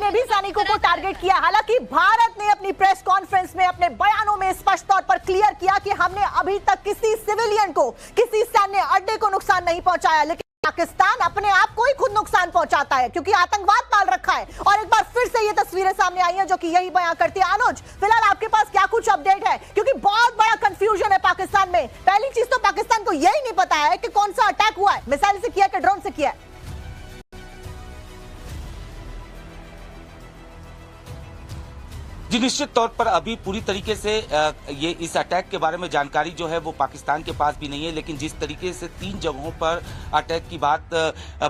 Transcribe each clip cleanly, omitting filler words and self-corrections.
ने भी सैनिकों को टारगेट किया। हालांकि भारत ने अपनी प्रेस कॉन्फ्रेंस में अपने बयानों में स्पष्ट तौर पर क्लियर किया कि हमने अभी तक किसी सिविलियन को, किसी सैन्य अड्डे को नुकसान नहीं पहुंचाया, लेकिन पाकिस्तान अपने आप को ही खुद नुकसान पहुंचाता है क्योंकि आतंकवाद पाल रखा है। और एक बार फिर से ये तस्वीरें सामने आई हैं जो कि यही बयां करती है। अनुज, फिलहाल आपके पास क्या कुछ अपडेट है, क्योंकि बहुत बड़ा कंफ्यूजन है पाकिस्तान में। पहली चीज तो पाकिस्तान को यही नहीं पता है कि कौन सा अटैक हुआ है, मिसाइल से किया कि ड्रोन से किया है। जी, निश्चित तौर पर अभी पूरी तरीके से ये इस अटैक के बारे में जानकारी जो है वो पाकिस्तान के पास भी नहीं है, लेकिन जिस तरीके से 3 जगहों पर अटैक की बात,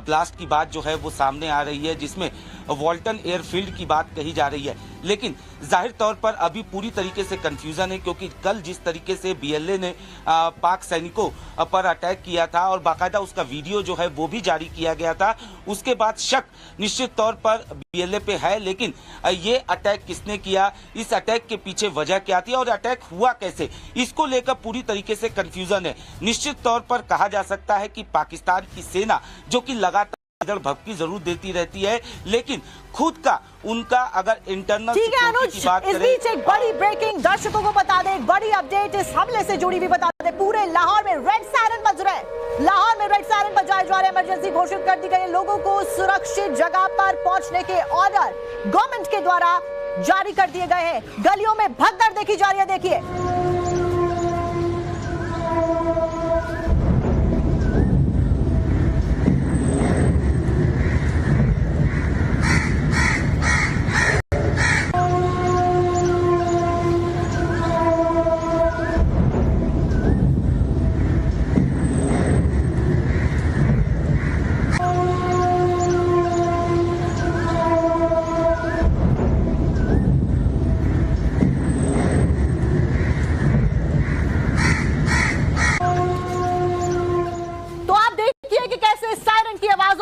ब्लास्ट की बात जो है वो सामने आ रही है, जिसमें वॉल्टन एयरफील्ड की बात कही जा रही है, लेकिन जाहिर तौर पर अभी पूरी तरीके से कंफ्यूजन है क्योंकि कल जिस तरीके से बीएलए ने पाक सैनिकों पर अटैक किया था और बाकायदा उसका वीडियो जो है वो भी जारी किया गया था, उसके बाद शक निश्चित तौर पर बीएलए पे है, लेकिन ये अटैक किसने किया, इस अटैक के पीछे वजह क्या थी और अटैक हुआ कैसे, इसको लेकर पूरी तरीके से कंफ्यूजन है। निश्चित तौर पर कहा जा सकता है कि पाकिस्तान की सेना जो कि लगातार भभकी जरूर देती रहती है, लेकिन खुद का उनका अगर इंटरनल सिक्योरिटी की बात करें, इस बीच एक बड़ी ब्रेकिंग दर्शकों को बता दें, एक बड़ी अपडेट इस हमले से जुड़ी भी बता दें। पूरे लाहौर में रेड सायरन बज रहे हैं, लाहौर में रेड सायरन बजाए जा रहे हैं, इमरजेंसी घोषित कर दी गई है। लोगों को सुरक्षित जगह पर पहुंचने के ऑर्डर गवर्नमेंट के द्वारा जारी कर दिए गए हैं। गलियों में भगदड़ देखी जा रही है, देखिए।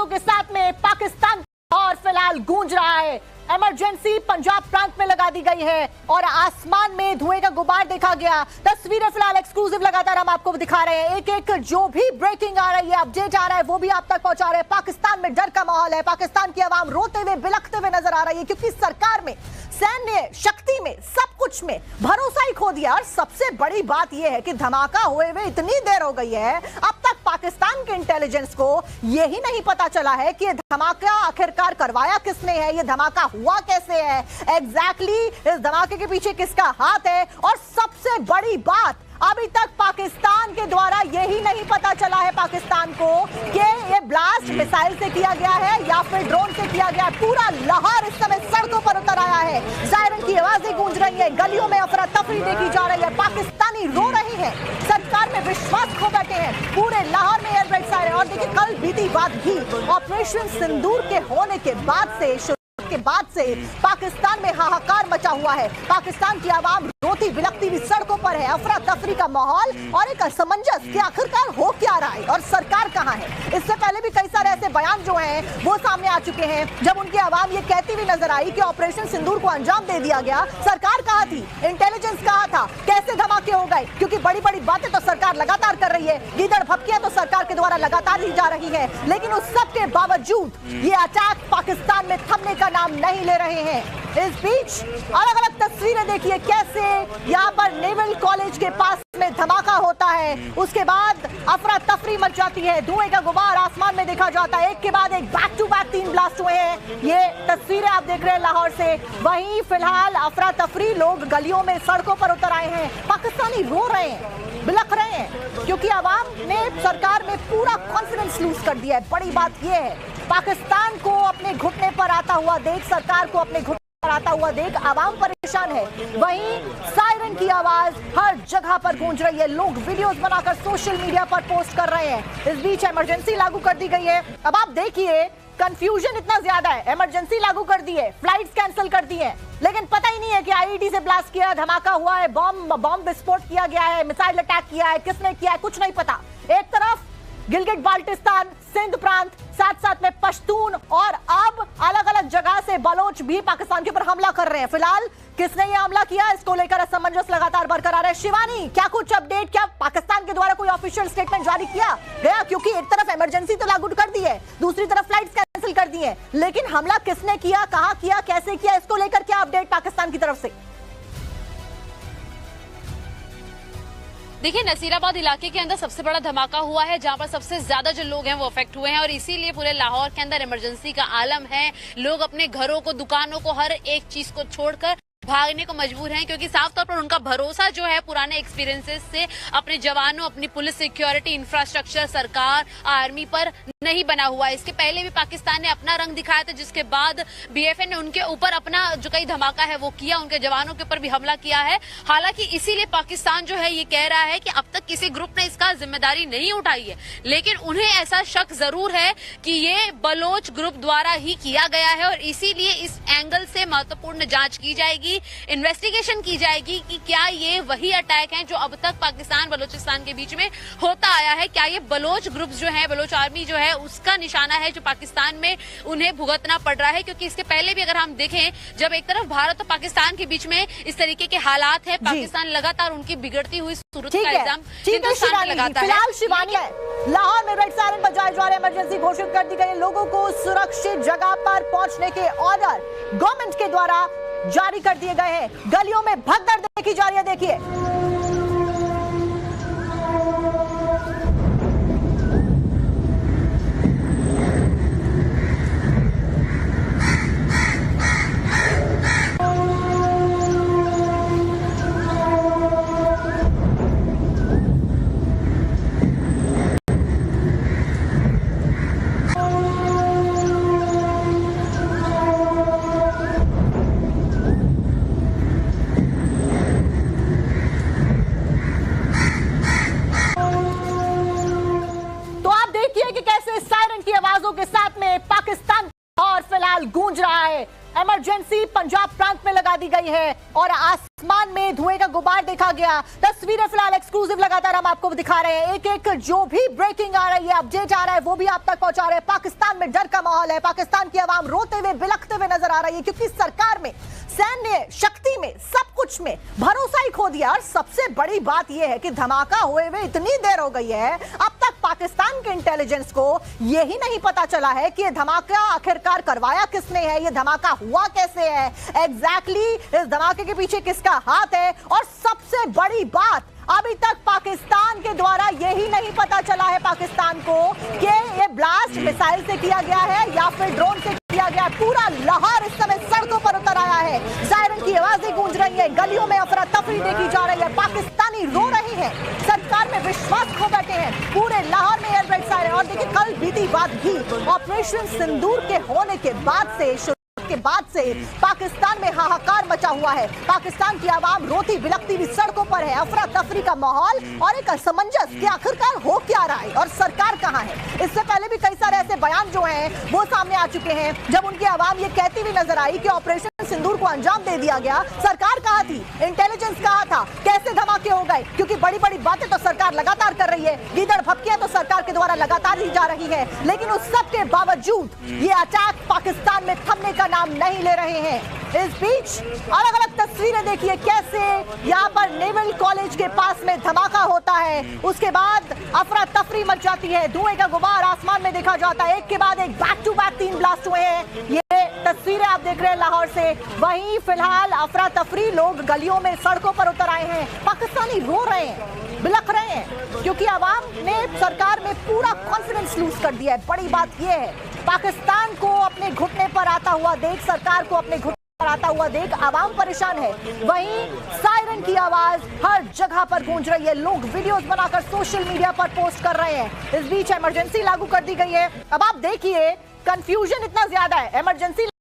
के साथ में पाकिस्तान और फिलहाल गूंज रहा है। इमरजेंसी पंजाब प्रांत में लगा दी गई है और आसमान में धुएं का गुबार देखा गया। तस्वीरें फिलहाल एक्सक्लूसिव लगातार हम आपको दिखा रहे हैं। एक एक जो भी ब्रेकिंग आ रही है, अपडेट आ रहा है, वो भी आप तक पहुंचा रहे हैं। पाकिस्तान में डर का माहौल है, पाकिस्तान की आवाम रोते हुए बिलखते हुए नजर आ रही है क्योंकि सरकार में, सैन्य शक्ति में, सब कुछ में भरोसा ही खो दिया। और सबसे बड़ी बात यह है कि धमाका हुए हुए इतनी देर हो गई है, अब तक पाकिस्तान के इंटेलिजेंस को यही नहीं पता चला है कि यह धमाका आखिरकार करवाया किसने है, यह धमाका हुआ कैसे है, एग्जैक्टली इस धमाके के पीछे किसका हाथ है। और सबसे बड़ी बात, अभी तक पाकिस्तान के द्वारा यही नहीं पता चला है पाकिस्तान को कि ये ब्लास्ट मिसाइल से किया गया है या फिर ड्रोन से किया गया है। पूरा लाहौर इस समय सड़कों पर उतर आया है, सायरन की आवाजें गूंज रही है, गलियों में अफरा तफरी देखी जा रही है, पाकिस्तानी रो रहे हैं, सरकार में विश्वास खो बैठे हैं। पूरे लाहौर में एयर रेड सायरन। और देखिए, कल बीती बात भी ऑपरेशन सिंदूर के होने के बाद से पाकिस्तान में हाहाकार मचा हुआ है। पाकिस्तान की आवाम रोती बिलखती भी सड़कों पर है, अफरा तफरी का माहौल और एक असमंजस कि आखिरकार हो क्या रहा है और सरकार कहां है। इससे पहले भी कई सारे ऐसे बयान जो हैं वो सामने आ चुके हैं जब उनकी आवाम ये कहती हुई नजर आई कि ऑपरेशन सिंदूर को अंजाम दे दिया गया। सरकार कहां थी, इंटेलिजेंस कहां था, कैसे धमाके हो गए, क्योंकि बड़ी बड़ी बातें तो सरकार लगातार कर रही है, गीदड़ भपकियां तो सरकार के द्वारा लगातार दी जा रही है, लेकिन उस सब के बावजूद ये अटैक पाकिस्तान में थमने का नाम नहीं ले रहे हैं। इस बीच अलग अलग तस्वीरें देखिए कैसे यहाँ पर नेवल कॉलेज के पास में धमाका होता है, उसके बाद अफरा तफरी मच जाती है, धुएं का गुबार आसमान में देखा जाता है, एक के बाद एक बैक टू बैक 3 ब्लास्ट हुए हैं। ये तस्वीरें आप देख रहे हैं लाहौर से। वहीं फिलहाल अफरा तफरी, लोग गलियों में सड़कों पर उतर आए हैं, पाकिस्तानी रो रहे हैं, बिलख रहे हैं क्योंकि आवाम ने सरकार में पूरा कॉन्फिडेंस लूज कर दिया है। बड़ी बात यह है, पाकिस्तान को अपने घुटने पर आता हुआ देख, सरकार को अपने घुटने पर आता हुआ देख आवाम परेशान है। वहीं सायरन की आवाज हर जगह पर गूंज रही है, लोग वीडियोस बनाकर सोशल मीडिया पर पोस्ट कर रहे हैं। इस बीच इमरजेंसी लागू कर दी गई है। अब आप देखिए, कंफ्यूजन इतना ज्यादा है, इमरजेंसी लागू कर दी है, फ्लाइट्स कैंसिल कर दी है, लेकिन पता ही नहीं है कि आईईडी से ब्लास्ट किया, धमाका हुआ है, बॉम्ब विस्फोट किया गया है, मिसाइल अटैक किया है, किसने किया है, कुछ नहीं पता। एक तरफ गिलगिट बाल्टिस्तान, सिंध प्रांत, साथ साथ में पश्तून और अब अलग अलग जगह से बलोच भी पाकिस्तान के ऊपर हमला कर रहे हैं। फिलहाल किसने ये हमला किया, इसको लेकर असमंजस लगातार बरकरार है। शिवानी, क्या कुछ अपडेट, क्या पाकिस्तान के द्वारा कोई ऑफिशियल स्टेटमेंट जारी किया गया? क्योंकि एक तरफ इमरजेंसी तो लागू कर दी है, दूसरी तरफ फ्लाइट्स कैंसिल कर दी है, लेकिन हमला किसने किया, कहां किया, कैसे किया, इसको लेकर क्या अपडेट पाकिस्तान की तरफ से? देखिए, नसीराबाद इलाके के अंदर सबसे बड़ा धमाका हुआ है, जहां पर सबसे ज्यादा जो लोग हैं वो अफेक्ट हुए हैं और इसीलिए पूरे लाहौर के अंदर इमरजेंसी का आलम है। लोग अपने घरों को, दुकानों को, हर एक चीज को छोड़कर भागने को मजबूर हैं, क्योंकि साफ तौर पर उनका भरोसा जो है पुराने एक्सपीरियंसेस से अपने जवानों, अपनी पुलिस, सिक्योरिटी, इंफ्रास्ट्रक्चर, सरकार, आर्मी पर नहीं बना हुआ है। इसके पहले भी पाकिस्तान ने अपना रंग दिखाया था, जिसके बाद बीएफए ने उनके ऊपर अपना जो कई धमाका है वो किया, उनके जवानों के ऊपर भी हमला किया है। हालांकि इसीलिए पाकिस्तान जो है ये कह रहा है कि अब तक किसी ग्रुप ने इसका जिम्मेदारी नहीं उठाई है, लेकिन उन्हें ऐसा शक जरूर है कि ये बलोच ग्रुप द्वारा ही किया गया है और इसीलिए इस एंगल से महत्वपूर्ण जांच की जाएगी, इन्वेस्टिगेशन की जाएगी कि क्या ये वही अटैक हैं जो अब तक पाकिस्तान बलोचिस्तान के बीच में होता आया है। क्या ये बलोच ग्रुप जो है, बलोच आर्मी जो है, उसका निशाना है जो पाकिस्तान में उन्हें भुगतना पड़ रहा है। क्योंकि इसके पहले भी अगर हम देखें, जब एक तरफ भारत और पाकिस्तान के बीच में इस तरीके के हालात है, पाकिस्तान लगातार उनकी बिगड़ती हुई सूरत का इल्जाम हिंदुस्तान पर लगाता है। फिलहाल शिवानी, लाहौर में रेड सायरन बजाए जा रहे, इमरजेंसी घोषित कर दी गई, लोगों को सुरक्षित जगह पर पहुंचने के ऑर्डर गवर्नमेंट के द्वारा जारी कर दिए गए हैं। गलियों में भगदड़ देखी जा रही है, देखिए। के साथ में पाकिस्तान और फिलहाल गूंज रहा है। इमरजेंसी पंजाब प्रांत में लगा दी गई है और आसमान में धुएं का गुबार देखा गया। तस्वीरें फिलहाल एक्सक्लूसिव लगातार हम आपको दिखा रहे हैं। एक एक जो भी ब्रेकिंग आ रही है, अपडेट आ रहा है, वो भी आप तक पहुंचा रहे हैं। पाकिस्तान में डर का माहौल है, पाकिस्तान की आवाम रोते हुए, बिलखते हुए नजर आ रही है, क्योंकि सरकार में, सैन्य शक्ति में, सब कुछ में भरोसा ही खो दिया। और सबसे बड़ी बात यह है कि धमाका हुए हुए इतनी देर हो गई है, अब तक पाकिस्तान के इंटेलिजेंस को यही नहीं पता चला है कि यह धमाका आखिरकार करवाया किसने है, यह धमाका हुआ कैसे है, एग्जैक्टली इस धमाके के पीछे किसका हाथ है। और सबसे बड़ी बात, अभी तक पाकिस्तान के द्वारा यही नहीं पता चला है पाकिस्तान को कि ये ब्लास्ट मिसाइल से किया गया है या फिर ड्रोन से किया गया। पूरा लाहौर इस समय सड़कों पर उतर आया है, सायरन की आवाजें गूंज रही है, गलियों में अफरा तफरी देखी जा रही है, पाकिस्तानी रो रहे हैं, सरकार में विश्वास खो बैठे हैं, पूरे लाहौर में एयर रेड सायरन। और देखिए, कल बीती बात भी ऑपरेशन सिंदूर के होने के बाद से पाकिस्तान में हाहाकार मचा हुआ है। पाकिस्तान की आवाम रोती बिलखती भी सड़कों पर है, अफरा तफरी का माहौल और एक असमंजस कि आखिरकार हो क्या रहा है और सरकार कहां है। इससे पहले भी कई सारे ऐसे बयान जो हैं वो सामने आ चुके हैं, जब उनकी आवाम ये कहती हुई नजर आई कि ऑपरेशन सिंदूर को अंजाम दे दिया गया, सरकार कहां थी, इंटेलिजेंस कहां था, कैसे धमाके हो गए। क्योंकि बड़ी बड़ी बातें तो सरकार लगातार कर रही है, गीदड़ भपकियां तो सरकार के द्वारा लगातार दी जा रही है, लेकिन उस सब के बावजूद ये अटैक पाकिस्तान में थमने का नाम नहीं ले रहे हैं। इस बीच अलग अलग तस्वीरें देखिए, कैसे यहाँ पर नेवल कॉलेज के पास में धमाका होता है, उसके बाद अफरा तफरी मच जाती है, धुएं का गुबार आसमान में देखा जाता है, एक के बाद एक बैक टू बैक 3 ब्लास्ट हुए हैं। ये तस्वीरें आप देख रहे हैं लाहौर से। वहीं फिलहाल अफरा तफरी, लोग गलियों में, सड़कों पर उतर आए हैं, पाकिस्तानी रो रहे हैं, बिलख रहे हैं, क्योंकि आवाम ने सरकार में पूरा कॉन्फिडेंस लूज कर दिया है। बड़ी बात यह है, पाकिस्तान को अपने घुटने पर आता हुआ देख, सरकार को अपने घुटने पर आता हुआ देख आवाम परेशान है। वहीं सायरन की आवाज हर जगह पर गूंज रही है, लोग वीडियोस बनाकर सोशल मीडिया पर पोस्ट कर रहे हैं। इस बीच इमरजेंसी लागू कर दी गई है। अब आप देखिए, कंफ्यूजन इतना ज्यादा है, इमरजेंसी